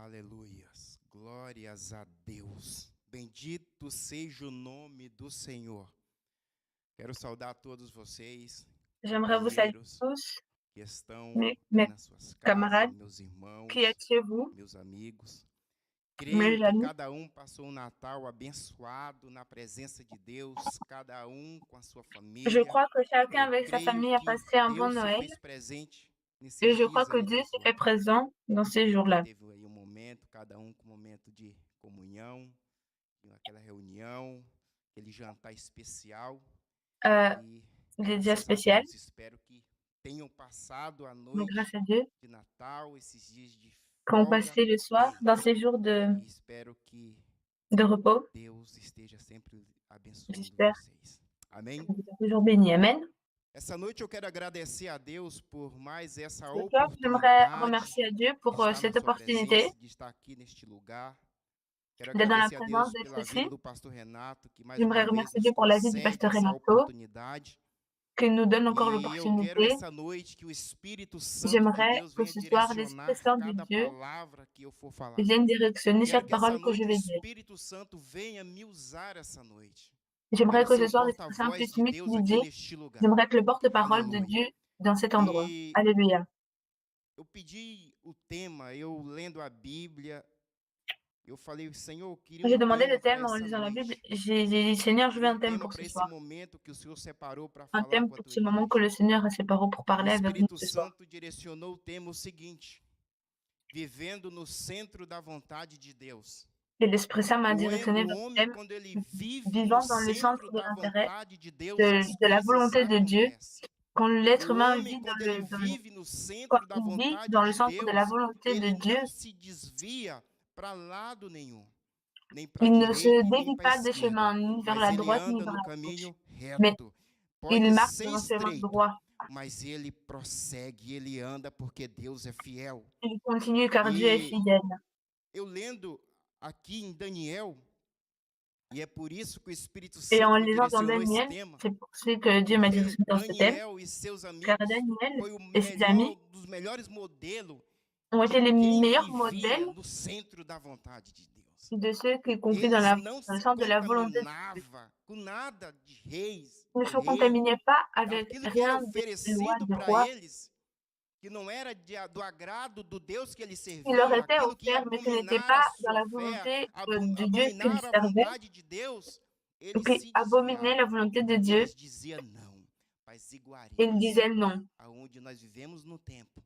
Aleluias, glórias a Deus. Bendito seja o nome do Senhor. Quero saudar todos vocês, J'aimerais vous saluer companheiros tous, que estão mes, aí mes nas suas casas, camarades meus qui êtes irmãos, chez vous, meus amigos. mes Creio que amis. cada um passou um Natal abençoado na presença de Deus, cada um com a sua Je família. crois que chacun Eu avec sa creio famille a que passé un bon Deus se Noël fez presente et nesses je crois dias que aí Dieu na s'est sua fait casa. présent dans ces jours-là. Teve aí um momento, cada um com um momento de comunhão, aquela reunião, aquele jantar especial. Euh, E des dias graças a spéciaux, Deus, espero que tenham passado a mais noite grâce à Dieu, de Natal, esses dias de qu'on folga passé le soir bem. dans ces jours E espero que de repos. Deus esteja sempre abençoando J'espère vocês. Amém? que vous êtes toujours bénis. Amen. Essa noite eu quero agradecer a Deus por mais essa Ce soir, j'aimerais oportunidade remercier à Dieu de pour estar na cette sua opportunité presença, de estar aqui neste lugar. Quero d'être dans la agradecer a présence Deus d'être pela vida ici. do pastor Renato, que mais J'aimerais uma vez remercier nos Dieu pour la vie du concede pasteur essa Renato, oportunidade. qui nous donne encore E eu quero l'opportunité. essa noite que o Espírito Santo de J'aimerais Deus que venha ce soir, l'Esprit direcionar Saint de cada Dieu palavra que eu for falar. vienne directionner Quero chaque que essa parole que je noite o vais dire. Espírito Santo venha me usar essa noite. J'aimerais Quero que ser ce o soir, l'Esprit Saint porta-voz puisse de Deus aqui m'utiliser. neste lugar. J'aimerais que le porte-parole de Aleluia. Dieu dans cet endroit. E Alléluia. eu pedi o tema, eu lendo a Bíblia, eu falei, Senhor, eu queria J'ai um demandé le tema para thème en essa lisant la Bible. noite. J'ai dit, Seigneur, je veux Queria um un thème tema pour para ce esse soir. momento que o Senhor separou para Un falar thème com a pour tua ce moment que igreja. le Seigneur a séparé pour O parler avec nous Espírito ce soir. Santo direcionou o tema o seguinte: vivendo no centro da vontade de Deus. Et l'Esprit Saint m'a O directionné vers le homem, thème quando ele vive no vivant dans le centre centro de da l'intérêt vontade de Deus, as de la coisas volonté de Dieu. acontecem. Quand l'être O humain homem, vit quando ele vive no quand centro da il vit vontade dans le de centre de la Deus, volonté de ele Dieu, não se desvia para lado nenhum, nem para a il ne se direita e nem dévie para a pas des esquerda, chemins ni vers mas la ele droite ni anda vers no la gauche. caminho Mais reto. il Pode marche ser dans un chemin estreito, droit. mas ele prossegue, ele anda porque Deus é fiel. Il continue car Dieu est E fidèle. eu lendo aqui em Daniel, e é por isso que o Espírito Et en Santo me lisant dans direcionou esse Daniel, tema, c'est pour ça que Dieu m'a porque directionné dans ce thème, Daniel e seus car amigos Daniel foi o et ses amis dos melhores modelos ont de été les quem meilleurs vivia modèles no centro da vontade de Deus. de ceux qui confient Eles não dans le se centre de la volonté de Dieu. contaminavam com nada de reis, Ils ne de se rei, contaminaient pas avec aquilo que era rien des lois oferecido du para roi. eles, que não era do agrado do Deus que ele Il leur servia, était aquilo que ia offert, mais ce n'était abominar a pas dans sua la fé, volonté de Dieu qu'ils abominar a servaient, vontade de Deus, ou eles qui se abominaient la desviavam. volonté de Dieu. Eles diziam não, mas Ils iguarias, disaient non. aonde nós vivemos no tempo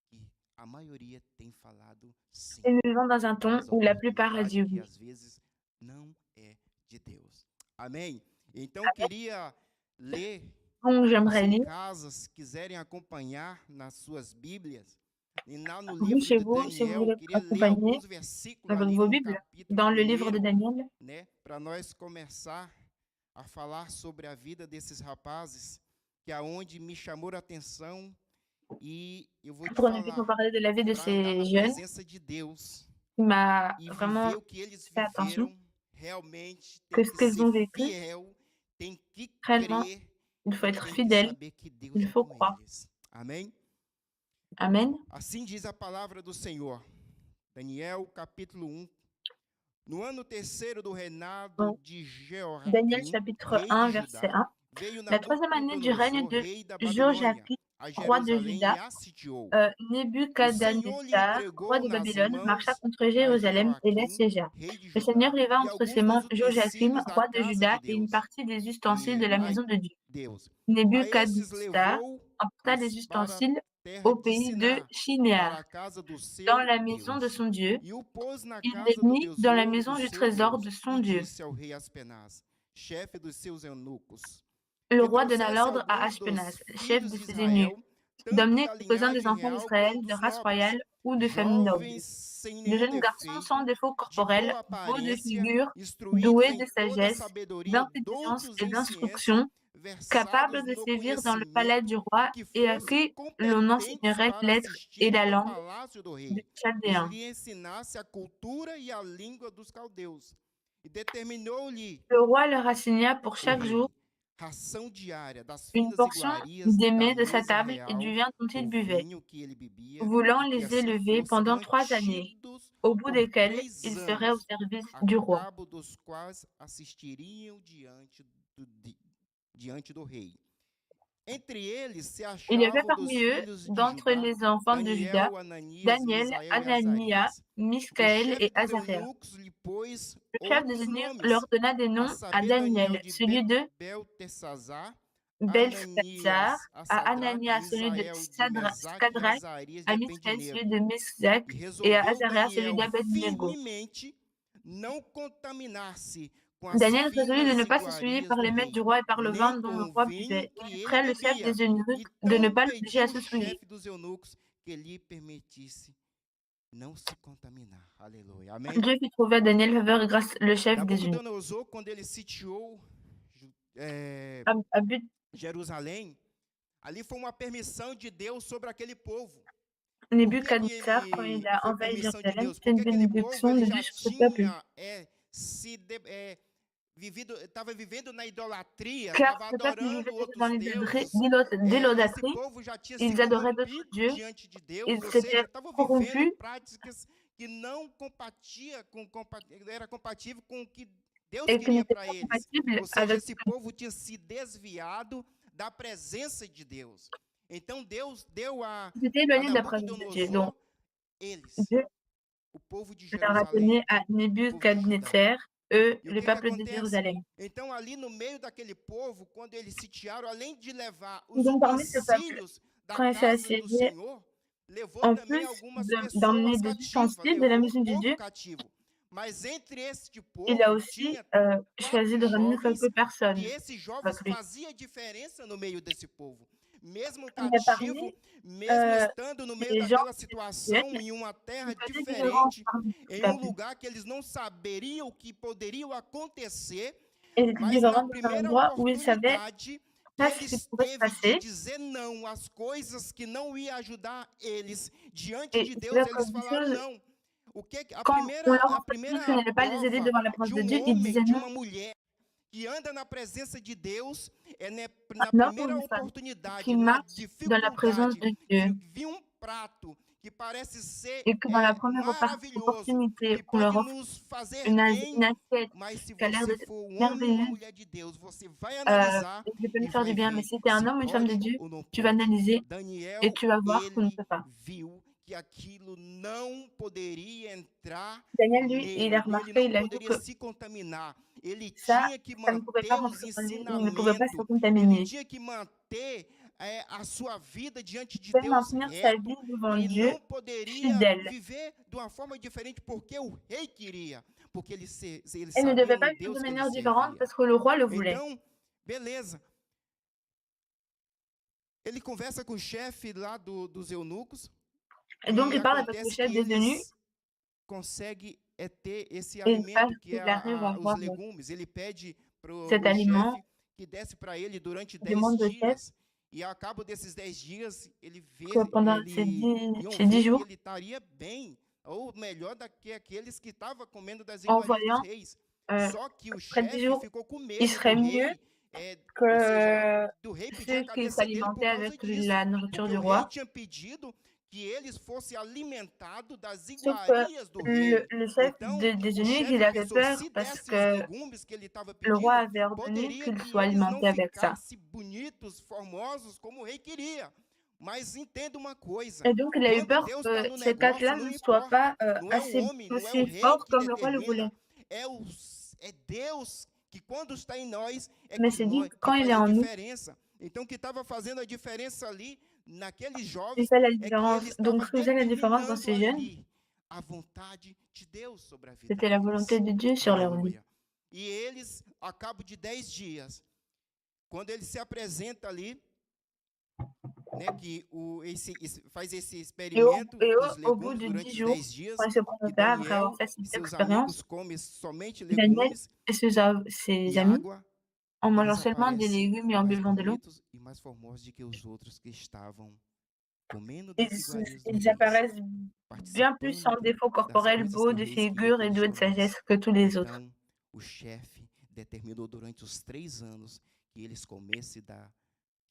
que a maioria tem falado sim. Et nous vivons dans un temps Mas a où la plupart a dit oportunidade que oui. às vezes não é de Deus. Amém? Então eu queria ler, Donc j'aimerais você em lire, casa, se quiserem acompanhar nas suas Bíblias, e lá no vous livro chez de vous, si vous Daniel, eu voulez queria ler accompagner alguns versículos avec ali vos no Bibles, capítulo dans le livre de 1, Daniel, né, para nós começar a falar sobre a vida desses rapazes, que é onde me chamou a atenção, e eu vou te pour qu'on puisse nous falar, parler de la vie de para andar ces na jeunes, presença de Deus qui m'a e vraiment viver o que eles fait attention, viveram, realmente tem que ce que qu'ils ser ont vécu, fiel, tem que réellement, crer il faut e être tem que fidèle, saber que Deus il é faut com croire. eles. Amém? Amen. Assim diz a palavra do Senhor. Daniel, capítulo 1. No ano terceiro do reinado Donc, de Daniel Jeoaquim, chapitre rei 1, de verset Judá, 1. veio La troisième année du règne Nabucodonosor, de rei da Babilônia, Joachim, a roi de Jerusalém e Juda, a sitiou. O Senhor lhe Nebuchadnezzar, roi entregou de nas Babylone, marcha mãos contre a Jérusalem et Jeoaquim, l'assiégea. rei de Le Seigneur Judá, leva e entre ses alguns mains dos Joachim, utensílios da roi de casa de Juda, et une Deus. partie des ustensiles de la maison de Dieu. Deus. A esses Nebuchadnezzar levou emporta les para a ustensiles terra au de pays de Siná, para Shinéar, a casa do dans seu la maison de Deus. son Dieu. E o pôs na Il les casa do mit dans la tesouro do maison du seu trésor de Deus. son E Dieu. disse ao rei Aspenaz, chefe dos seus eunucos, Le que roi donna trouxesse l'ordre à alguns dos Ashpenaz, chef filhos de de ses eunuques, Israel, tanto d'emmener da quelques-uns des linhagem enfants real d'Israël quanto de dos race nobres, royale ou de famille noble, jovens sem de nenhum jeunes garçons sans defeito, défaut de boa corporel, beaux de aparência, figure, instruídos doués em de toda a sagesse, sabedoria, d'intelligence doutos et em ciência, d'instruction, capables versados de no sévir dans le palais du conhecimento, e roi que et à fossem qui l'on competentes enseignerait para lettres et assistir la no langue palácio do du rei, e Chaldéen. lhe ensinasse a cultura e a língua dos caldeus. E determinou-lhe Le roi leur assigna pour o chaque jour rei ração diária das une finas portion iguarias des da mets de sa mesa table et du real, vin dont do ils buvaient, vinho que ele bebia, voulant e que les assim élever fossem pendant 3 années, mantidos au bout por desquels 3 il serait au anos, service a du roi. cabo dos quais assistiriam diante do rei. Entre eles se Il y avait achavam dos parmi eux, filhos de d'entre Judá, les enfants de Juda, Daniel, Ananias, Daniel, Misael e Anania, Azarias. O Miscaël chefe et dos Azaria. eunucos lhe pôs Le chef des outros eunuques leur nomes, donna des a noms à saber, Daniel Daniel, de celui de Beltesazar, Beltshazzar, Ananias a à Sadraque, Anania, celui de Misael de Mesaque e Shadrach, Azarias de à Miscaël, celui de Abednego. Mesach, E et à resolveu Azaria, celui Daniel d'Abednego. firmemente não contaminar-se com as Daniel résolut de ne finas pas s'essuyer iguarias par do les mets du rei, roi et par le nem vin dont le com o roi vinho buvait. que Il ele prit le chef bebia. des E eunuques de ne tão pas l'obliger à pediu o se souiller. chefe dos eunucos que lhe permitisse não se contaminar. Aleluia. Amém? Dieu fit trouver à Daniel faveur et grâce le chef des eunuques. Nabucodonosor, quando ele sitiou À but Jerusalém, ali foi uma permissão de Deus sobre aquele povo. Por que que Nebuchadnezzar, quand il ele a foi envahi permissão de Jérusalem, Deus? c'est une Porque aquele povo bénédiction ele de já Dieu sur ce peuple. tinha estava vivendo na idolatria, Car estava ce peuple adorando vivait déjà dans outros deuses. Esse l'idolâtrie, povo já tinha se ils adoraient d'autres corrompido dieux, diante de Deus, ils ou s'étaient seja, estavam vivendo corrompus práticas que não era compatível com o que Deus et qui queria n'étaient para pas eles. compatibles Ou seja, avec esse povo tinha se desviado da presença de Deus. Então Deus deu a ils étaient éloignés de la présence de Dieu. Donc, Nabucodonosor eles, Dieu o povo de leur a Jerusalém, donné à o povo de Judá. Nebuchadnezzar, eux, E o le que que peuple de acontece? Jérusalem. Então, ali no meio daquele povo, quando eles sitiaram, além de levar os Donc, parmi ce peuple, utensílios da quand il s'est casa do assiégé, Senhor, levou en também plus algumas d'emmener pessoas des cativas, ustensiles de la levou um maison de povo Dieu, cativo. Mas entre este il a povo aussi tinha choisi 4 de ramener jovens, quelques personnes que esses jovens avec lui. faziam diferença no meio desse povo. Mesmo Il a cativo, parmi mesmo estando no meio les gens daquela situação, qui em uma terra faisaient différence diferente, parmi ce em um peuple. lugar que eles não saberiam o que poderia acontecer, Et ils étaient mas na différents dans un primeira endroit où ils savaient oportunidade que pas ce qui eles pouvait se teve de passer dizer não às coisas que não ia ajudar eles diante et de ils Deus, savaient eles que des falaram choses, não. O que quand on leur a offrait des choses qui primeira n'allaient pas les aider prova devant la présence de de um Dieu, ils homem, disaient de non uma mulher que anda na presença de Deus é à na un homme ou primeira une femme oportunidade, qui na marche dans la présence dificuldade de de Dieu vir um prato que parece ser et que dans la première maravilhoso, opportunité que qu'on leur pode offre nos fazer une bem, assiette mas se qui a l'air você d'être for um homem ou uma merveilleuse, mulher de Deus, você vai analisar et qui peut e nous faire vai du bien, mais ver si tu es un se homme ou une femme de pode Dieu, ou não tu vas pode. analyser et Daniel, tu vas voir qu'on ne ele peut pas. viu que aquilo não poderia entrar Daniel, lui, il a nele, ele remarqué, não il a vu poderia que se contaminar. Ele ça, tinha que ça ne pouvait pas manter os rentrer en lui, il ne pouvait pas se ensinamentos, ele contaminer. tinha que manter a sua vida diante de Il devait Deus maintenir sa reto. vie devant Ele Dieu não poderia fidèle. viver de uma forma diferente porque o rei queria, porque ele Elle ne sabia devait no pas vivre Deus de que ele manière différente servia. parce que le roi le voulait. Então, beleza. Ele conversa com o chefe lá dos eunucos Et donc, e il parle avec le acontece chef que des eunuques eles conseguem ter esse et alimento que il arrive à os avoir legumes. Ele pede para cet o aliment, chefe que desse para ele durante il 10 demande au chef dias. E ao cabo desses 10 dias, que pendant iam ces 10 ver que jours, ele estaria bem, ou melhor do que aqueles que estavam comendo das en iguarias dos voyant, reis. euh, Só que o après 10 chefe jours, ficou com il medo do serait mieux rei, ou seja, que do rei pedir ceux a qui cabeça dele por s'alimentaient causa avec disso. la nourriture Porque du o rei roi. tinha pedido que eles fossem alimentados das Sauf que iguarias do rei. le chef Então, des o eunuques, il chefe avait pensou, peur se parce desse os que legumes que ele estava le roi pedindo, avait ordonné poderia qu'il que soit eles não alimenté avec ça. ficassem bonitos, formosos, como o rei queria. Mas entenda uma coisa, Et donc, il a eu quando peur Deus está que no ces negócio, pâtes-là não ne soient importa. pas Não é o assez homem, não é o aussi rei forts que comme le roi le voulait. determina. É Deus que quando está em nós, Mais c'est dit que que quand il faz est a en nous, diferença. Então, o que estava fazendo a diferença ali, naqueles il jovens, fait la é que ele différence. Donc, estava ce qui faisait la différence dans determinando ces jeunes, ali a vontade de Deus sobre a vida c'était la volonté deles. de Dieu sur leur vie. Aleluia. E eles, a cabo de 10 dias, quando ele se apresenta ali, né, que faz esse experimento dos Au bout legumes de durante 10 os jours, 10 dias, quand il se que présentait après avoir Daniel fait e cette seus expérience, amigos comem somente Daniel legumes et ses e amis, água, en mangeant eles seulement des aparecem légumes et en mais buvant de l'eau, bonitos e mais formosos do que os outros que estavam comendo das iguarias do ils rei, apparaissent bien plus sans participando défaut das corporel, coisas beau do de rei queria figure que et eles doué de sagesse comessem. que tous les autres. Então, o chefe determinou durante os 3 anos que eles comessem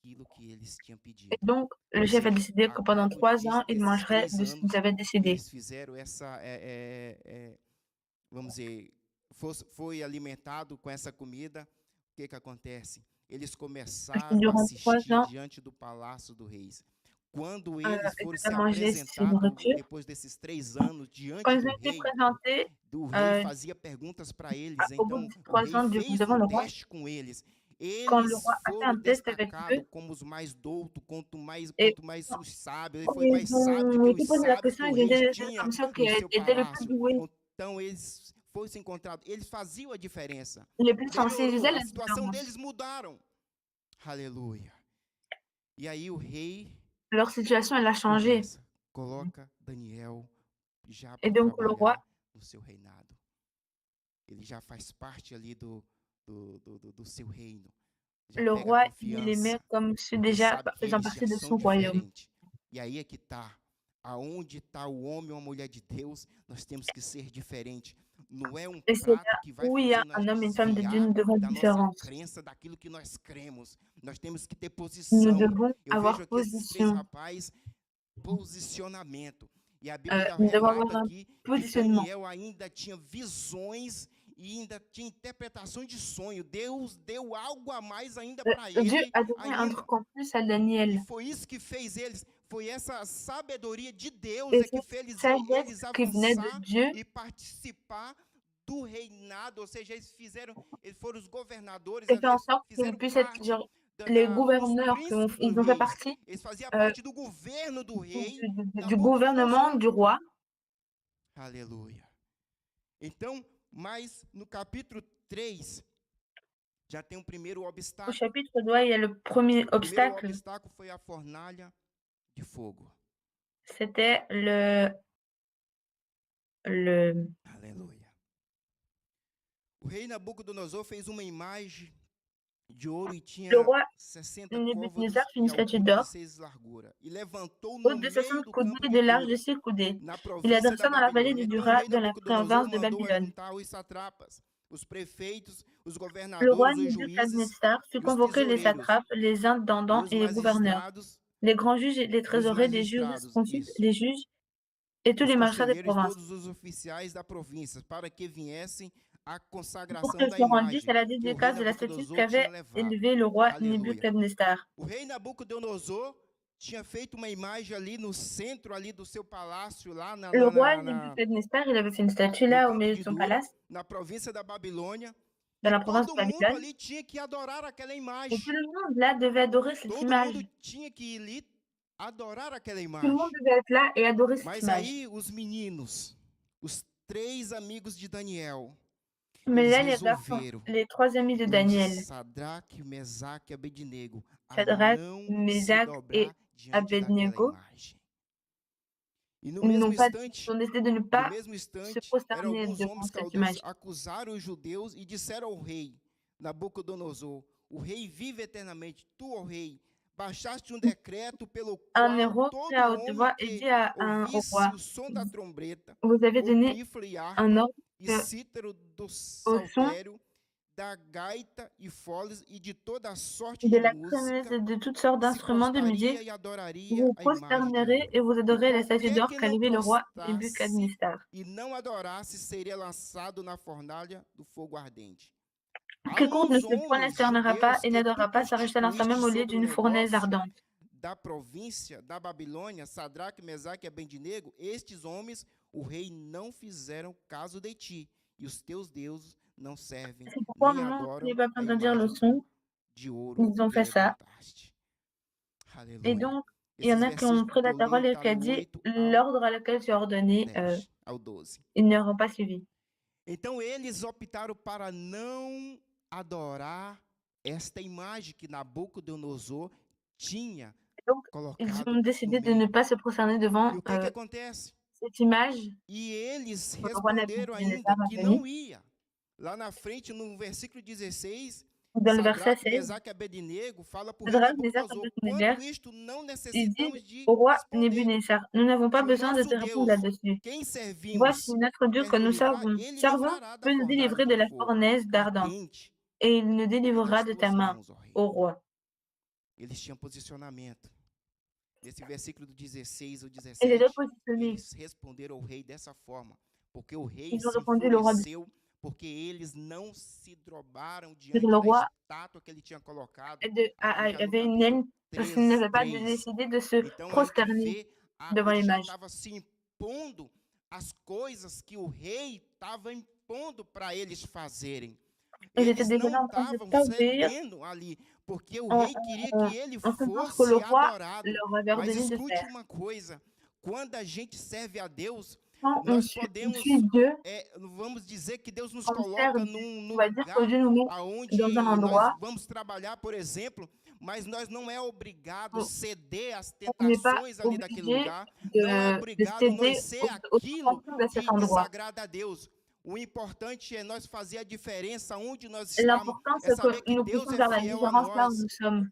aquilo que eles tinham Et pedido. donc, le Ou chef a seja, décidé que a pendant cabo 3 ans, il desses mangerait 3 de ce qu'ils anos avaient que décidé. eles fizeram essa, vamos dizer, foi alimentado com essa comida, o que acontece? Eles Parce que começaram a durant 3 assistir ans, diante do palácio do rei. Quando eles ils foram se devaient manger cette apresentados, nourriture. depois desses 3 anos, Quand diante ils ont été présentés, do rei heu, fazia perguntas para eles. au bout Então, de o 3 rei ans fez devant um le roi, teste com eles. quand le Eles roi a fait foram un test avec eux destacados como os mais doutos, et os sábios. Ele quand foi mais ils sábio ont que os été posés la sábios que question, o ils rei étaient tinha comme ceux qui no seu étaient le plus palácio. doués, Então, eles foram se encontrados. Eles faziam a diferença. les plus sensés, ils faisaient Melhorou. A la situação différence. deles mudaram. Aleluia. E aí o rei Leur situation, elle a changé. começa, coloca Daniel já Et para donc, le roi, trabalhar no seu reinado. Ele já faz parte ali do seu reino. Já le pega roi, il les met confiança, comme ceux porque déjà sabe que faisant eles já partie de são son royaume. diferentes. E aí é que está. Aonde está o homem ou a mulher de Deus, nós temos que ser diferente. Não é um Et c'est prato là que vai où il y a fazer nós un homme et une femme de Dieu, desviar nous devons da nossa différence. crença, daquilo que nós cremos. Nós temos que ter Nous posição. devons Eu avoir vejo aqui esses 3 position. rapazes, posicionamento. E a Bíblia Nous devons relata avoir un aqui que positionnement. Daniel ainda tinha visões e ainda tinha interpretações de sonho. Deus deu algo a mais ainda para Dieu ele a donné un ainda. truc en plus à E Daniel. foi isso que fez eles. Foi essa sabedoria de Deus Et que cette fez sagesse eles qui venait de avançar Dieu, e participar do reinado. Ou seja, eles foram os governadores et fait en ali, sorte qu'ils fizeram puissent être parte genre, les dos gouverneurs, príncipes ils ont fait reis. partie Eles faziam euh, parte do governo do rei du gouvernement Nabucodonosor. du roi. Aleluia. Então, mas no capítulo 3, já tem um primeiro Au obstáculo. chapitre 2, il y a le premier O primeiro obstacle, obstáculo foi a fornalha de fogo. c'était Aleluia. O rei Nabucodonosor fez uma imagem de ouro e le tinha roi 60 Nebuchadnezzar côvados fit une e statue altura de d'or, 6 de largura. E levantou no haute de 60 meio do coudées campo et de de large de Dura, 6 coudées. na Il província da adressa dans la vallée Babilônia. du Então o Dura rei de la Nabucodonosor province de mandou Babylone. ajuntar os satrapas, os prefeitos, os Le roi governadores, os juízes Nebuchadnezzar fit e os convoquer les tesoureiros satrapes, les e intendants os et les gouverneurs, magistrados, les grands juges et les trésoriers, les jurisconsultes, isso, les juges et tous os les magistrats des conselheiros, provinces, todos os oficiais da província, para que viessem à pour consagração qu'ils da se rendissent à imagem la que o rei dédicace de la statue Nabucodonosor tinha qu'avait levado. élevée le roi Aleluia. Nebuchadnezzar. O rei Nabucodonosor tinha feito uma imagem ali no centro ali do seu palácio, lá Le roi Nebuchadnezzar, il avait fait une statue no là au campo milieu de de son Dura, palace, na província da Babilônia, dans e la province de todo mundo Babylone, ali tinha que adorar aquela et imagem. tout le monde là devait adorer cette Todo image. mundo tinha que ir ali adorar aquela Tout le monde imagem. devait être là et adorer cette Mas image. aí os meninos, os 3 amigos de Daniel, Mais eles là, les garçons, resolveram, les 3 amis de de Daniel, Sadraque, Mesaque e Abednego, a Shadrach, não se Meshach et dobrar diante daquela Abednego, imagem. E no ils mesmo n'ont pas, instante, ils ont décidé de ne no pas mesmo se instante, eram prosterner alguns devant homens cette caldeus image. acusaram os judeus e disseram ao rei Nabucodonosor: o rei vive eternamente, tu, ó rei, baixaste um decreto pelo Un qual héros todo cria à haute homem voix et que dit au ouvisse roi, o som da trombeta, vous avez ou donné pífaro e un harpa, ordre e cítaro do au son saltério, da gaita e foles e de toda a sorte de de la crémeuse música, et de toutes sortes se d'instruments de musique, prostraria e adoraria vous a imagem de prosternerez ouro. et vous E adorez la statue qualquer d'or que qu'a não levé le roi prostrasse Nebuchadnezzar. e não adorasse seria lançado na fornalha do fogo ardente. Quiconque ne Alguns se homens prosternera pas judeus et que tu n'adorera pas sera jeté dans sa constituíste même au lieu sobre o d'une fournaise negócio ardente. da província da Babilônia, Sadraque, Mesaque e Abednego, estes homens o rei não fizeram caso de ti, e os teus deuses não servem C'est pourquoi nem maintenant, adoram n'ayez pas a besoin de dire le imagem son, de ouro ils ont que fait ça. levantaste. Et Aleluia. donc, il y en Esses a qui ont versículos pris que la eu li parole et está qui a no dit 8 l'ordre à lequel tu as ordonné, ao 12. ils n'auront pas suivi. Então eles optaram para não adorar esta imagem que Nabucodonosor tinha Donc, ils colocado ont no décidé de ne meio. pas se prosterner E devant o que acontece? cette image E eles que le roi responderam ainda Nebuchadnezzar a que donnée. não ia. Lá na frente, no versículo 16, Dans le verset Sadraque, 16, Mesaque e Abednego fala para o rei Shadrach, Meshach et Nabucodonosor: Abednego, quanto isto não ils necessitamos disent de au roi responder. Nebuchadnezzar, nous n'avons pas Que o besoin de nosso te répondre Deus, là-dessus. quem Voici servimos, notre Dieu quer que nos nous livrar, ele servons livrará da peut nous fornalha délivrer de do la fogo fournaise d'ardent, ardente et il nous e das délivrera de ta tuas main, mãos, ó rei. ô roi. eles tinham posicionamento. Nesse versículo do 16 ou Et les deux 17, positionnés. eles responderam ao rei dessa forma, porque o rei Ils ont se répondu le roi enfureceu, porque eles não se dobraram que diante le da roi estátua que ele tinha colocado, já no avait une capítulo haine parce qu'il 3, n'avait pas 3. décidé de se Então a gente prosterner vê, devant ele já l'image. estava se impondo as coisas que o rei estava impondo para eles fazerem. Ils étaient Eles déjà não en train de estavam s'obéir cedendo ali, porque o en, rei queria que ele en faisant ce que le fosse roi adorado. leur avait Mas ordonné de escute faire. uma coisa: quando a gente serve a Deus, Quand nós on podemos, suit Dieu, vamos dizer que Deus nos on sert coloca Dieu, num on va dire que lugar Dieu nous met dans un aonde nós endroit vamos trabalhar, por exemplo, mas nós não é obrigado a où ceder às on n'est pas tentações ali daquele obligé lugar, não é de obrigado nós céder ser aux aquilo tentations de cet que endroit. desagrada a Deus. O importante é nós fazer a diferença onde nós Et estamos, l'important, é c'est saber que que nous Deus puissions é faire la fiel a différence là où nós. nous sommes.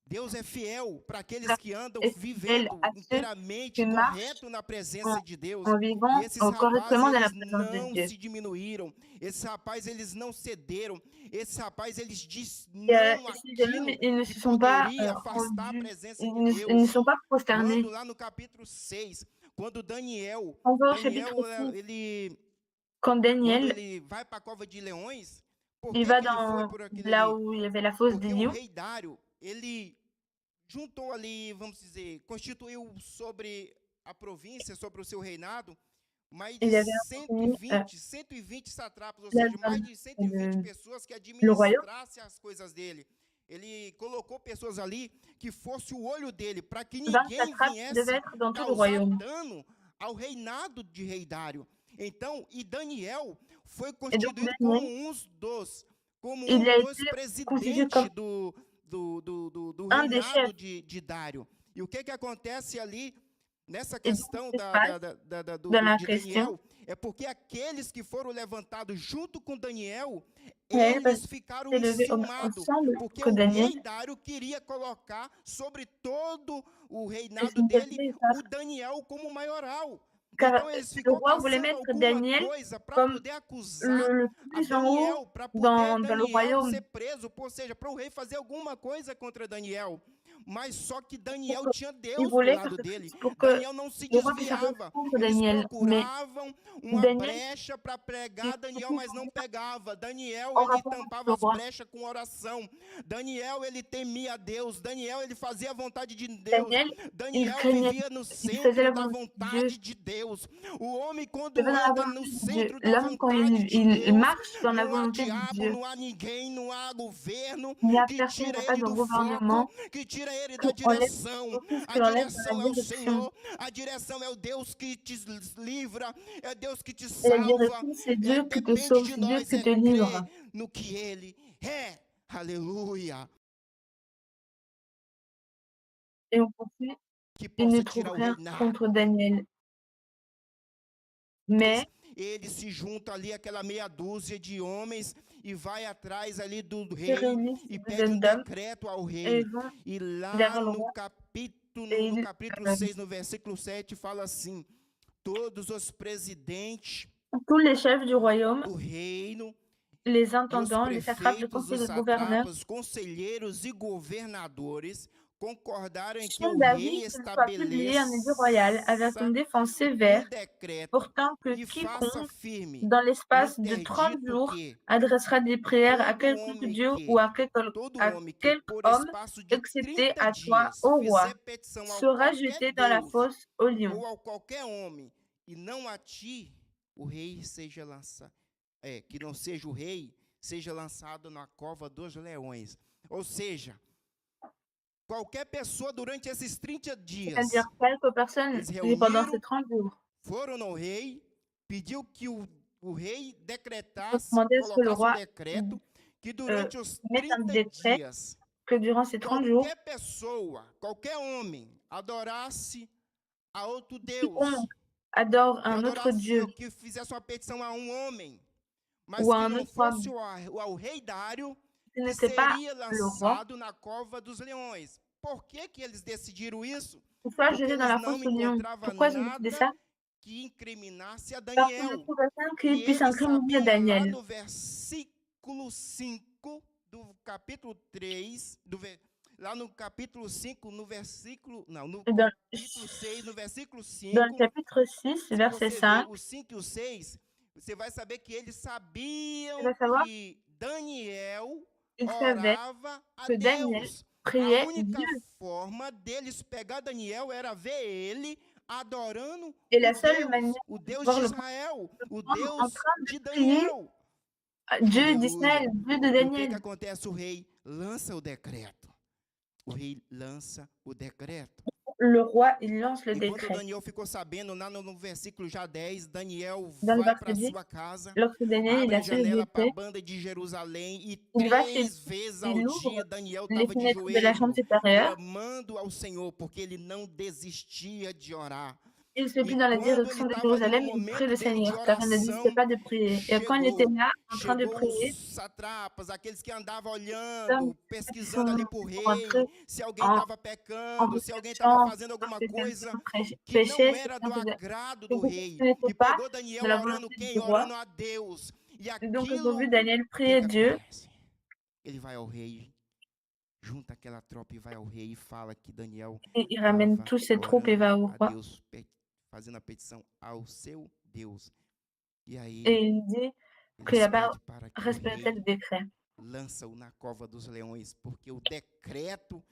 Deus é fiel para aqueles Car que andam est fidèle vivendo à ceux qui inteiramente marchent correto na presença en, de Deus. en E vivant esses rapazes, correctement dans la eles présence de não Dieu. se diminuíram. Esses rapazes, eles não cederam. Esses rapazes, eles diz Et não ces hommes, aquilo ils ne que se sont pas poderia afastar a rendus, presença de ils ne Deus. sont pas Quando prosternés. lá no capítulo 6, quando Daniel, On va au chapitre 6, ele quand quando Daniel, ele vai para a cova de leões, por il que va que ele foi dans por aquele là ali? où il y avait la fosse des Porque o lions. rei Dário, ele juntou ali, vamos dizer, constituiu sobre a província, sobre o seu reinado, mais de Il avait appartenu 120 satrapas, ou la seja, mais de 120 zone, pessoas que le royaume. administrassem as coisas dele. Ele colocou pessoas ali que fosse o olho dele, para que 20 ninguém satrapes viesse devaient être dans tout le causar royaume. dano ao reinado de rei Dário. Então, e Daniel foi Et donc constituído como Daniel, como il a dos été constitué presidentes comme do un des reinado chefs. de Dário. E o que acontece ali nessa Et donc, questão ce qui se passe dans la de question, Daniel é porque aqueles que foram levantados junto com Daniel, c'est parce eles ficaram qu'ils s'élevaient enciumados, ensemble porque que o Daniel, rei Dário queria colocar sobre todo o et reinado son dele cabinet, o Daniel como maioral. car Então eles le ficou roi voulait caçando mettre alguma Daniel coisa para comme poder acusar le a plus en haut Daniel, para poder dans le Daniel royaume. ser preso, ou seja, para o rei fazer alguma coisa contra Daniel. Mas só que Daniel Pour tinha il Deus do voulait faire lado quelque dele. chose pour que Daniel não se le roi puisse desviava. répondre Eles Daniel. Mais procuravam uma Daniel, brecha para pregar Daniel, mas não pegava. Daniel, en ele rapport avec tampava le as roi, brechas com oração. Daniel, ele temia a Deus. Daniel, ele fazia a vontade de Deus. Daniel, il Daniel craignait, vivia no il faisait la centro da volonté de Dieu. vontade de Deus. O homem, Il quando va dans la anda volonté no de Dieu. centro da L'homme, quand vontade de il Deus, marche dans la não há volonté de diabo, Dieu, não há ninguém, não há governo il n'y a que personne, il tira n'y a pas ele de do foco, gouvernement que tira ele qui da enlève direção. tout ce A qui l'enlève dans direção la é o direction. Senhor, a direção é o Deus que te livra, é Deus que te Et la salva. direction, c'est Dieu qui te Depende sauve, de c'est Dieu nós qui é te livre. crer no que ele é. Aleluia. Et on poursuit, Que il ne possa trouve tirar o rien reinado. contre Daniel. Mais Ele se junta ali àquela meia dúzia de homens e vai atrás ali do se rei réunissent e des pede um d'hommes decreto ao et rei. vont E lá vers le no roi. capítulo, Et no capítulo 6, no versículo 7, fala assim: todos os presidentes tous les chefs du royaume, do reino, les e os intendants, les satrapes, le prefeitos, conseil os des gouverneurs, satrapas, conselheiros e governadores concordaram em que font o d'avis rei qu'il soit publié un édit royal avec estabeleça une défense um sévère, decreto portant que e faça quiconque, firme dans l'espace de 30 interdito jours, que adressera des prières à todo quelque dieu ou à homem que quelque por homme, espaço de excepté 30 à toi, dias ô roi, fizer petição ao sera qualquer jeté dans la Deus fosse au lion. ou ao qualquer homem e não a ti, o rei seja lançado, que não seja o rei, seja lançado na cova dos leões. Ou seja, qualquer pessoa durante esses 30 dias, C'est-à-dire quelques personnes eles qui, pendant reuniram, ces 30 jours, foram no rei, pediu que o rei decretasse, demander à ce que le colocasse um roi decreto, que durante os mette un 30 décret dias, que durant ces 30 jours, qualquer pessoa, qualquer homem, adorasse a outro Deus, quiconque adore que un autre adorasse, Dieu que fizesse uma petição a um homem, mas ou que à un não autre homme, fosse ao rei Dário, ce que n'était pas seria le roi, lançado na cova dos leões. Por que que eles decidiram isso? qu'il soit Porque jeté dans eles la não fosse au lion. encontravam Pourquoi ils ont décidé ça? nada que incriminasse a Parce qu'on ne Daniel. trouve rien qui E puisse ele incriminer sabia lá Daniel. no versículo 5 do capítulo 3, lá no capítulo 5, no versículo. Não, no Dans, capítulo 6, no versículo dans le 5, chapitre 6, se verset você ver 5, o 5 e o 6, você vai saber que eles tu sabiam vas savoir, que Daniel il savait orava a que Daniel Deus. A priait única Dieu. forma deles pegar Daniel era ver ele adorando Et la seule manière O de Deus de pouvoir Israel, o prendre en Deus train de de prier Daniel. Dieu Aleluia. d'Israël, Dieu de E o que Daniel. acontece? O rei lança o decreto. O rei lança o decreto. Le roi, il lance le E quando décret. Daniel ficou sabendo, lá no versículo já 10, Daniel Dans le vai verset para 10, sua casa, lorsque Daniel il abre a a su le janela para a décret, banda de Jerusalém e il va chez lui, 3 vezes ao il ouvre dia Daniel les estava de fenêtres de la chambre joelho, supérieure, clamando ao Senhor, porque ele não desistia de orar. il se E plie dans la quando ele direction de estava ali no Jérusalem, il prie momento le dele de Seigneur, car il ne désistait oração, pas de prier. Et quand il était là, en train de chegou prier, os satrapas, aqueles que andavam les hommes olhando, qui pesquisando sont ali por pour entrer rei, se alguém en, estava en pecando, se alguém estava recherchant fazendo parce alguma que coisa quelqu'un que não péchait, si era do quelqu'un faisait agrado do quelque chose qui rei. n'était E pas pegou de Daniel la orando volonté quem? du roi. Orando a Deus. E Et donc, ils ont aquilo, vu Daniel o prier que Dieu. acontece? Ele vai ao rei, junta aquela tropa e vai ao rei e fala que Daniel Et il ramène estava tous ses troupes et va orando au a roi. Deus, fazendo a petição ao seu Deus. E aí Et il dit qu'il eles n'a pas pedem para que o respecté le rei décret. lança-o na cova dos leões, porque o decreto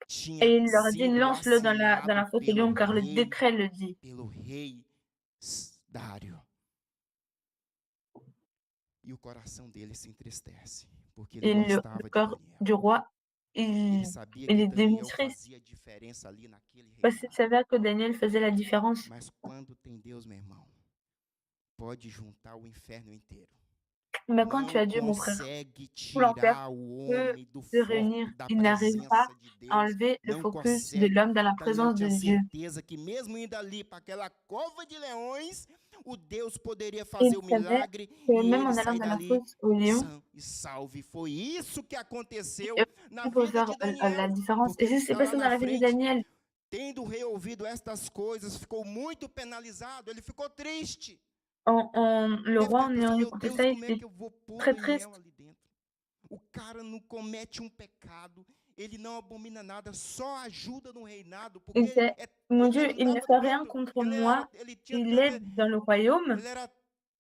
tinha Et il leur dit, sido lance-le dans assinado la fosse au lion, car le décret le dit. pelo rei Dário. E o coração dele se entristece, porque ele Et le gostava de corps Daniel. du roi, Ele il, sabia il que est devenu Daniel triste, fazia diferença ali naquele parce qu'il reinado. savait que Daniel faisait la différence. Mas quando tem Deus, meu irmão, pode juntar o inferno inteiro. Mais quand tu Não as Dieu, mon frère, consegue tout l'enfer tirar o peut homem do se foco réunir. da Il n'arrive pas presença de à Deus. enlever le Não focus de consegue. l'homme dans la Daniel présence de tinha Dieu. certeza que mesmo indo ali para aquela cova de leões, o Deus poderia Et fazer il o savait milagre que e même ele en allant sair dans la dali fosse au lion, são e salvo. E foi isso que aconteceu il na peut vida faire de la Daniel, différence. porque Et ele c'est ce qui s'est está lá passé dans na la vie de frente. Daniel. Tendo o rei ouvido estas coisas, ficou muito penalizado, ele ficou triste. Le Deve roi, ter en pensado, ayant meu écouté Deus, ça, il como é était que eu vou pôr très Daniel triste. ali dentro? O cara não comete um pecado, ele não abomina nada, só ajuda no reinado, Il porque disait, mon ele Dieu, il ne andava fait rien tanto, contre moi, ele tinha il tanta, est dans le royaume. ele era,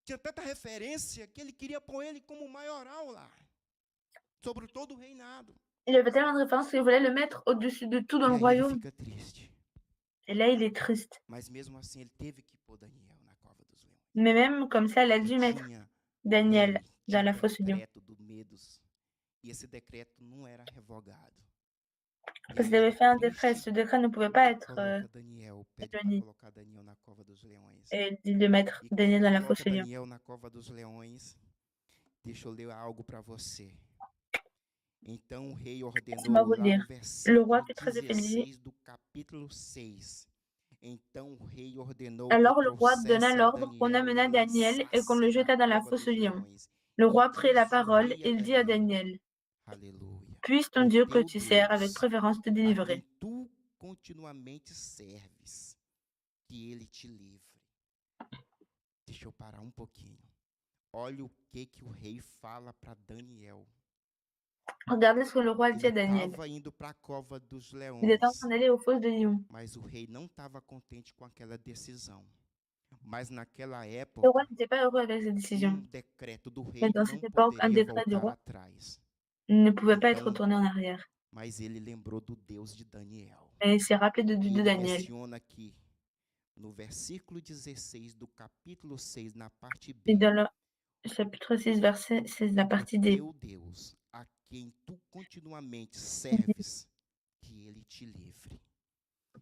tinha tanta referência que ele queria pôr ele como maioral lá, sobre todo o reinado. Il avait tellement de références qu'il voulait le mettre au-dessus de tout dans le E aí ele royaume. fica triste. Et là, il est triste. Mas mesmo assim ele teve que pôr Daniel na cova dos leões. Mais même comme ça, elle a E dû mettre tinha Daniel lei, dans tinha la fosse au lion. decreto do Medos. E esse decreto não era revogado. E Parce aí qu'il avait ele fait un décret. triste Ce décret ne pouvait pas être coloca Daniel, pede para éloigné. colocar Daniel na cova dos leões. Et elle dit de mettre E Daniel quando dans la coloca fosse au lion. Daniel na cova dos leões, deixa eu ler algo para você. Então o rei Laisse-moi ordenou vous lá no lire. Le roi versículo fut très affligé. 16 do capítulo 6. Então o rei ordenou que Alors le roi donna trouxesse a l'ordre qu'on Daniel e amena o Daniel et qu'on le lançasse na jeta dans la cova fosse dos au lion. leões. Le E roi prit la disse o parole rei a et dit à Daniel, Daniel, aleluia, puisse ton o Dieu que teu tu sers avec Deus, préférence te a délivrer. quem tu continuamente serves, que ele te livre. Deixa eu parar um pouquinho. Olha o que o rei fala para Daniel. Regardez ce que le roi dit Ele à Daniel. estava indo para a cova dos Il était en train leões, d'aller aux fosses de lion. mas o rei não estava contente com aquela decisão. Mas naquela Le roi época, n'était pas heureux avec cette décision. decreto do Mais rei dans não cette époque, un poderia décret du voltar roi atrás. ne pouvait pas être Então, retourné en arrière. mas ele lembrou do Deus de Daniel. Et il s'est rappelé de Dieu E de ele Daniel. menciona aqui, no versículo 16 do capítulo 6, na parte Et B, dans le chapitre 6, verset 16, la partie D. teu Deus, a quem tu continuamente serves, que ele te livre.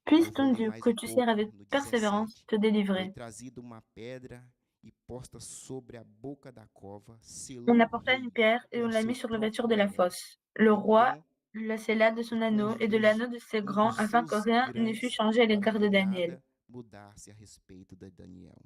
Puisse Eu vou ton ler Dieu mais que um tu sers pouco avec no persévérance 17. te Foi délivrer. trazida uma pedra e posta sobre a boca da cova, On selou o apporta une rei pierre et com on l'a seu mis sur l'ouverture próprio de la anel. fosse. Le roi Então, la scella de son e com anneau et de l'anneau de ses um grands, dos afin que seus rien ne fût grandes, changé à para l'égard que de Daniel. nada mudasse a respeito de Daniel.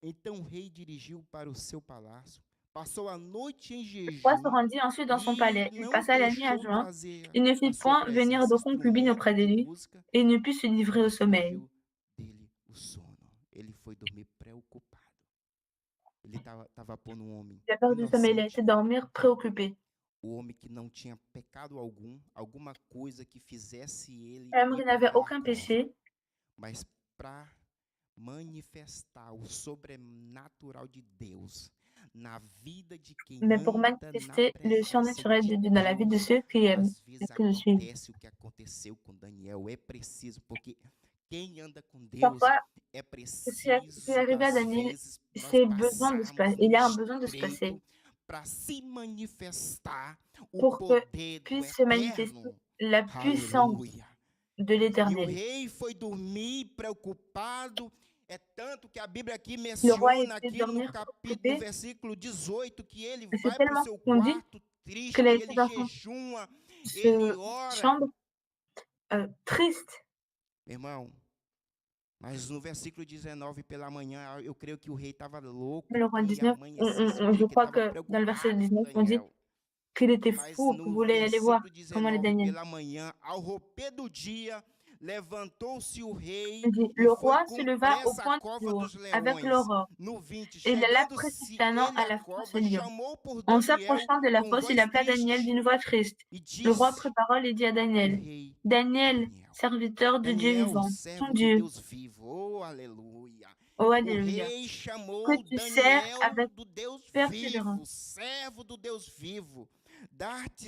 Então o rei dirigiu para o seu palácio, passou a noite em Le roi se jejum rendit ensuite dans son e palais. Il não passa la nuit à deixou jeun. trazer Il ne à fit sua point venir presença de concubines auprès de instrumento de lui, música, et il ne put se livrer au mas sommeil. fugiu dele o sono. Ele foi dormir preocupado. Ele estava pondo um homem Il a perdu du sommeil, il a inocente été dormir préoccupé. o homem que não tinha pecado algum, alguma coisa que fizesse ele L'homme ir qui para n'avait aquela aucun cova, péché, mas para manifestar o sobrenatural de Deus na vida de quem mais pour anda na manifester le presença surnaturel de de Dieu dans la vie de Deus, ceux qui aiment às et vezes qui le suivent. acontece o que aconteceu com Daniel. É preciso, porque quem anda com Deus Parfois, é ce qui est preciso, arrivé à às Daniel, vezes, nós c'est besoin de se passer. passarmos Il no y a un besoin de se passer estreito para se manifestar o pour que poder do puisse se manifester eterno. la puissance Aleluia. de E o l'Éternel. rei foi dormir preocupado. É tanto que a Bíblia aqui Le roi menciona était aqui no dormir capítulo, no préoccupé versículo 18, que ele et c'est vai para o tellement seu qu'on dit quarto qu'il a triste, été ele dans son jejuma, ele ce ora. chambre triste. Irmão, mas no versículo 19 pela manhã, eu creio que o rei estava louco, Mais le roi que ia 19, amanhecer esse je dia, que ele crois estava que dans le verset preocupado com 19, on dit Daniel. qu'il était Mas fou, qu'il no voulait aller voir versículo comment allait 19 Daniel. pela manhã, ao romper do dia, levantou-se o rei Il dit, e le foi roi se com leva au pressa à point du cova jour, dos avec leões. l'aurore, No 20, et il alla chegando-se précipitamment ele à à la fosse cova, lion. chamou por En Daniel s'approchant de la com fosse, il voz appela Daniel triste d'une voix triste. e Le roi disse prit parole et dit à o Daniel, rei a Daniel, Daniel: serviteur de Dieu Daniel, vivant, ton servo do Dieu, Deus vivo, oh aleluia. oh O Alléluia, rei que chamou tu sers Daniel avec do Deus vivo, persévérance, servo do Deus vivo. Dar-te